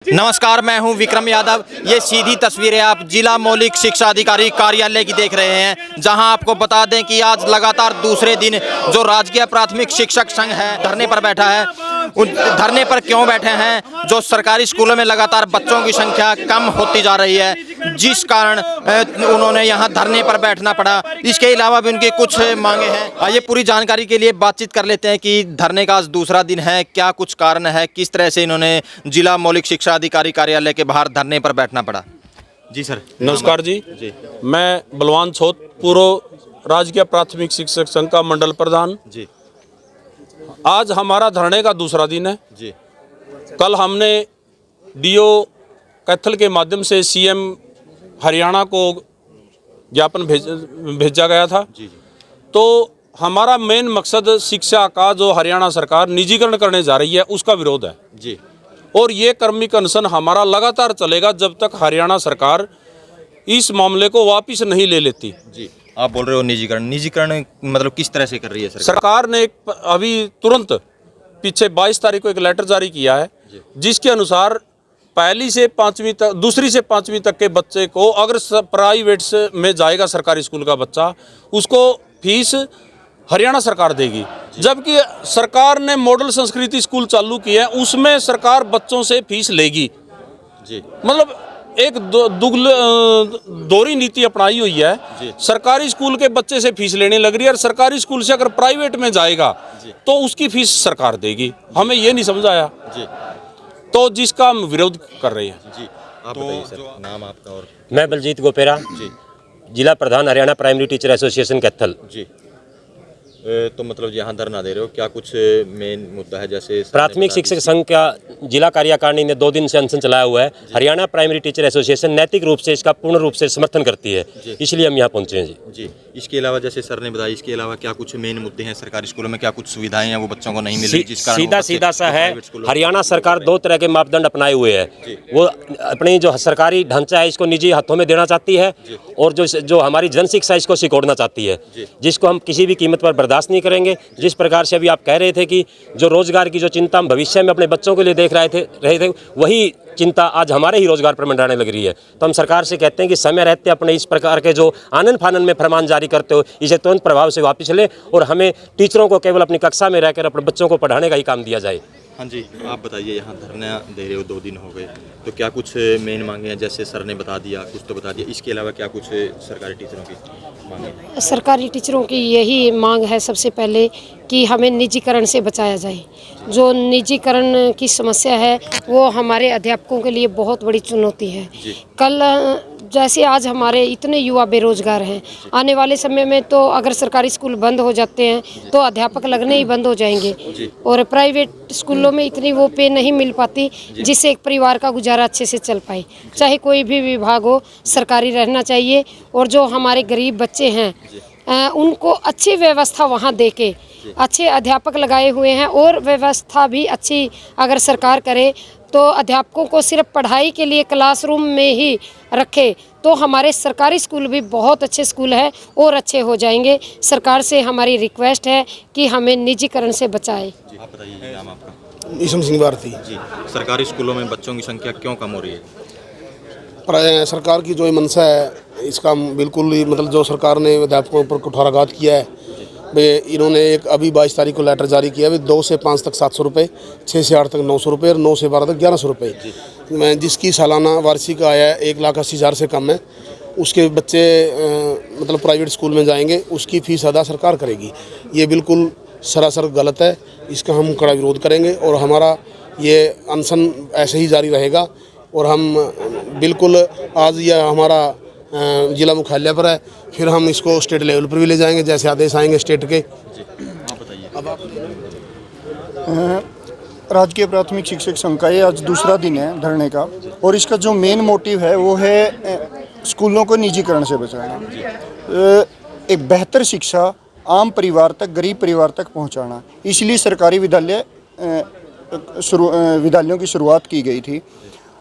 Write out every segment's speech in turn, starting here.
नमस्कार, मैं हूं विक्रम यादव। ये सीधी तस्वीरें आप जिला मौलिक शिक्षा अधिकारी कार्यालय की देख रहे हैं, जहां आपको बता दें कि आज लगातार दूसरे दिन जो राजकीय प्राथमिक शिक्षक संघ है धरने पर बैठा है। उन धरने पर क्यों बैठे हैं? जो सरकारी स्कूलों में लगातार बच्चों की संख्या कम होती जा रही है, जिस कारण उन्होंने यहां धरने पर बैठना पड़ा। इसके अलावा भी उनकी कुछ मांगे हैं। आइए पूरी जानकारी के लिए बातचीत कर लेते हैं कि धरने का आज दूसरा दिन है, क्या कुछ कारण है, किस तरह से इन्होंने जिला मौलिक शिक्षा अधिकारी कार्यालय के बाहर धरने पर बैठना पड़ा। जी सर, नमस्कार जी। मैं बलवान छोत, पूर्व राजकीय प्राथमिक शिक्षक संघ का मंडल प्रधान जी। आज हमारा धरने का दूसरा दिन है जी। कल हमने डीओ कैथल के माध्यम से सीएम हरियाणा को ज्ञापन भेजा गया था। जी। तो हमारा मेन मकसद शिक्षा का जो हरियाणा सरकार निजीकरण करने जा रही है उसका विरोध है जी। और ये कर्मिक अनशन हमारा लगातार चलेगा जब तक हरियाणा सरकार इस मामले को वापस नहीं ले लेती। जी, आप बोल रहे हो निजीकरण मतलब किस तरह से कर रही है सरकार ने अभी तुरंत पीछे 22 तारीख को एक लेटर जारी किया है जिसके अनुसार पहली से पाँचवीं तक, दूसरी से पाँचवीं तक के बच्चे को अगर प्राइवेट में जाएगा सरकारी स्कूल का बच्चा, उसको फीस हरियाणा सरकार देगी। जबकि सरकार ने मॉडल संस्कृति स्कूल चालू किया है, उसमें सरकार बच्चों से फीस लेगी। जी। मतलब एक दोहरी नीति अपनाई हुई है। सरकारी स्कूल के बच्चे से फीस लेने लग रही है और सरकारी स्कूल से अगर प्राइवेट में जाएगा तो उसकी फीस सरकार देगी। हमें ये नहीं समझ आया जी। तो जिसका हम विरोध कर रहे हैं। जी, आप बताइए सर, नाम आपका? और मैं बलजीत गोपेरा जी, जिला प्रधान Haryana primary teacher association Kaithal. जी। तो मतलब यहाँ धरना दे रहे हो, क्या कुछ मेन मुद्दा है? जैसे प्राथमिक शिक्षक संघ का जिला कार्यकारिणी ने 2 दिन से अनशन चलाया हुआ है। हरियाणा प्राइमरी टीचर एसोसिएशन नैतिक रूप से इसका पूर्ण रूप से समर्थन करती है, इसलिए हम यहाँ पहुँचे हैं। जी। इसके अलावा जैसे सर ने बताया, इसके अलावा क्या कुछ मेन मुद्दे हैं? सरकारी स्कूलों में क्या कुछ सुविधाएं हैं वो बच्चों को नहीं मिल रही, जिस कारण सीधा सा है, हरियाणा सरकार 2 तरह के मापदंड अपनाए हुए है। वो अपनी जो सरकारी ढांचा है इसको निजी हाथों में देना चाहती है और जो हमारी जन शिक्षा इसको सिकोड़ना चाहती है, जिसको हम किसी भी कीमत पर बर्दाश्त नहीं करेंगे। जिस प्रकार से अभी आप कह रहे थे कि जो रोजगार की जो चिंता हम भविष्य में अपने बच्चों के लिए देख रहे थे वही चिंता आज हमारे ही रोजगार पर मंडराने लग रही है। तो हम सरकार से कहते हैं कि समय रहते अपने इस प्रकार के जो आनन फानन में फरमान जारी करते हो इसे तुरंत प्रभाव से वापस ले और हमें टीचरों को केवल अपनी कक्षा में रहकर अपने बच्चों को पढ़ाने का ही काम दिया जाए। हाँ जी, आप बताइए, यहाँ धरना दे रहे हो 2 दिन हो गए, तो क्या कुछ मेन मांगे हैं? जैसे सर ने बता दिया, कुछ तो बता दिया, इसके अलावा क्या कुछ सरकारी टीचरों की मांगे हैं? सरकारी टीचरों की यही मांग है सबसे पहले कि हमें निजीकरण से बचाया जाए। जो निजीकरण की समस्या है वो हमारे अध्यापकों के लिए बहुत बड़ी चुनौती है। कल जैसे आज हमारे इतने युवा बेरोजगार हैं, आने वाले समय में तो अगर सरकारी स्कूल बंद हो जाते हैं तो अध्यापक लगने ही बंद हो जाएंगे और प्राइवेट स्कूलों में इतनी वो पे नहीं मिल पाती जिससे एक परिवार का गुजारा अच्छे से चल पाए। चाहे कोई भी विभाग हो, सरकारी रहना चाहिए और जो हमारे गरीब बच्चे हैं उनको अच्छी व्यवस्था वहाँ दे के अच्छे अध्यापक लगाए हुए हैं और व्यवस्था भी अच्छी अगर सरकार करे तो अध्यापकों को सिर्फ पढ़ाई के लिए क्लासरूम में ही रखे तो हमारे सरकारी स्कूल भी बहुत अच्छे स्कूल हैं और अच्छे हो जाएंगे। सरकार से हमारी रिक्वेस्ट है कि हमें निजीकरण से बचाए। आप बताइए, नाम आपका? ईशम सिंह भारती जी। सरकारी स्कूलों में बच्चों की संख्या क्यों कम हो रही है? सरकार की जो मंशा है इसका बिल्कुल ही मतलब जो सरकार ने अध्यापकों पर कुठाराघात किया है। इन्होंने एक अभी 22 तारीख को लेटर जारी किया है, 2 से 5 तक 700 रुपये, 6 से 8 तक 900 रुपये और 9 से 12 तक 1100 रुपये, जिसकी सालाना वार्षिक आय 1,80,000 से कम है। उसके बच्चे मतलब प्राइवेट स्कूल में जाएंगे, उसकी फ़ीस अदा सरकार करेगी। ये बिल्कुल सरासर गलत है, इसका हम कड़ा विरोध करेंगे और हमारा ये अनशन ऐसे ही जारी रहेगा। और हम बिल्कुल आज यह हमारा जिला मुख्यालय पर है, फिर हम इसको स्टेट लेवल पर भी ले जाएंगे जैसे आदेश आएंगे स्टेट के। राजकीय प्राथमिक शिक्षक संघ का ये आज दूसरा दिन है धरने का और इसका जो मेन मोटिव है वो है स्कूलों को निजीकरण से बचाना, एक बेहतर शिक्षा आम परिवार तक, गरीब परिवार तक पहुंचाना। इसलिए सरकारी विद्यालयों की शुरुआत की गई थी।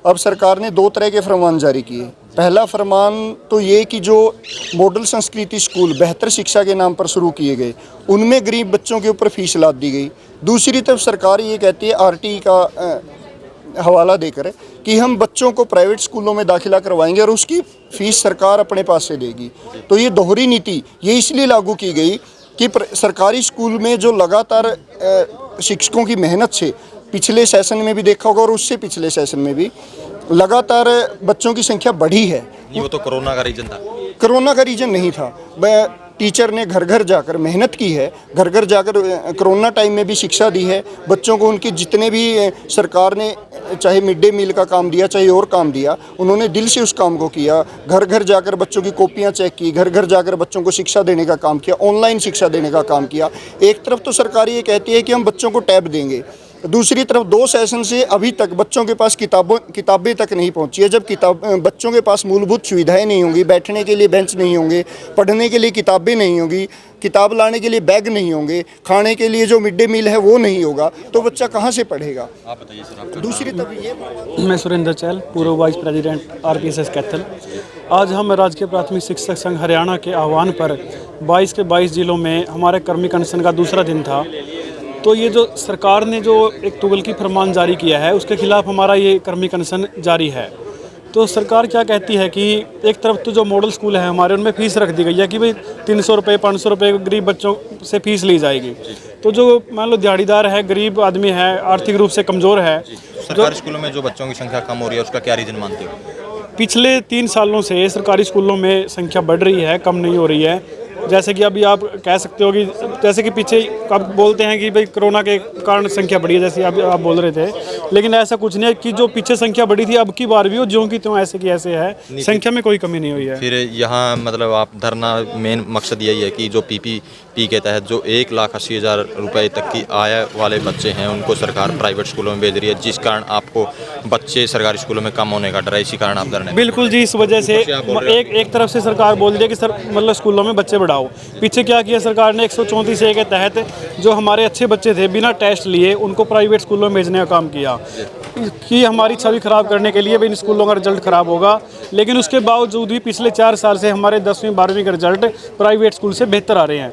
अब सरकार ने 2 तरह के फरमान जारी किए। पहला फरमान तो ये कि जो मॉडल संस्कृति स्कूल बेहतर शिक्षा के नाम पर शुरू किए गए उनमें गरीब बच्चों के ऊपर फीस लाद दी गई। दूसरी तरफ सरकार ये कहती है आरटीई का हवाला देकर कि हम बच्चों को प्राइवेट स्कूलों में दाखिला करवाएंगे और उसकी फीस सरकार अपने पास से देगी। तो ये दोहरी नीति ये इसलिए लागू की गई कि सरकारी स्कूल में जो लगातार शिक्षकों की मेहनत से पिछले सेशन में भी देखा होगा और उससे पिछले सेशन में भी लगातार बच्चों की संख्या बढ़ी है। नहीं, वो तो कोरोना का रीजन था। कोरोना का रीजन नहीं था। टीचर ने घर घर जाकर मेहनत की है, घर घर जाकर कोरोना टाइम में भी शिक्षा दी है बच्चों को। उनके जितने भी सरकार ने चाहे मिड डे मील का काम दिया चाहे और काम दिया, उन्होंने दिल से उस काम को किया। घर घर जाकर बच्चों की कॉपियां चेक की, घर घर जाकर बच्चों को शिक्षा देने का काम किया, ऑनलाइन शिक्षा देने का काम किया। एक तरफ तो सरकार ये कहती है कि हम बच्चों को टैब देंगे, दूसरी तरफ 2 सेशन से अभी तक बच्चों के पास किताबें तक नहीं पहुंची है। जब बच्चों के पास मूलभूत सुविधाएं नहीं होंगी, बैठने के लिए बेंच नहीं होंगे, पढ़ने के लिए किताबें नहीं होंगी, किताब लाने के लिए बैग नहीं होंगे, खाने के लिए जो मिड डे मील है वो नहीं होगा, तो बच्चा कहाँ से पढ़ेगा। आप बताइए सर। आप दूसरी तरफ ये मैं सुरेंद्र चहल, पूर्व वाइस प्रेसिडेंट RPSS कैथल। आज हम राजकीय प्राथमिक शिक्षक संघ हरियाणा के आह्वान पर 22 के 22 जिलों में हमारे कर्मी अनशन का दूसरा दिन था। तो ये जो सरकार ने जो एक तुगलकी फरमान जारी किया है उसके खिलाफ हमारा ये कर्मी अनशन जारी है। तो सरकार क्या कहती है कि एक तरफ तो जो मॉडल स्कूल है हमारे उनमें फ़ीस रख दी गई है कि भाई 300 रुपये 500 रुपये गरीब बच्चों से फ़ीस ली जाएगी। तो जो मान लो दिहाड़ीदार है, गरीब आदमी है, आर्थिक रूप से कमज़ोर है, सरकारी स्कूलों में जो बच्चों की संख्या कम हो रही है उसका क्या रीज़न मानते हो? पिछले 3 सालों से सरकारी स्कूलों में संख्या बढ़ रही है, कम नहीं हो रही है। जैसे कि अभी आप कह सकते हो कि जैसे कि पीछे आप बोलते हैं कि भाई कोरोना के कारण संख्या बढ़ी है, जैसे अभी आप बोल रहे थे, लेकिन ऐसा कुछ नहीं है कि जो पीछे संख्या बढ़ी थी अब की बार भी हो ज्यों की त्यों ऐसे की ऐसे है, संख्या में कोई कमी नहीं हुई है। फिर यहाँ मतलब आप धरना मेन मकसद यही है कि जो PPP के तहत जो 1,80,000 रुपये तक की आय वाले बच्चे हैं उनको सरकार प्राइवेट स्कूलों में भेज रही है, जिस कारण आपको बच्चे सरकारी स्कूलों में कम होने का डर है, इसी कारण आप धरने। बिल्कुल जी, इस वजह से एक तरफ से सरकार बोल रही है कि सर मतलब स्कूलों में बच्चे बढ़ाओ, पीछे क्या किया सरकार ने 134A के तहत जो हमारे अच्छे बच्चे थे बिना टेस्ट लिए उनको प्राइवेट स्कूलों में भेजने का काम किया कि हमारी छवि खराब करने के लिए भी इन स्कूलों का रिजल्ट खराब होगा। लेकिन उसके बावजूद भी पिछले 4 साल से हमारे 10वीं 12वीं के रिजल्ट प्राइवेट स्कूल से बेहतर आ रहे हैं।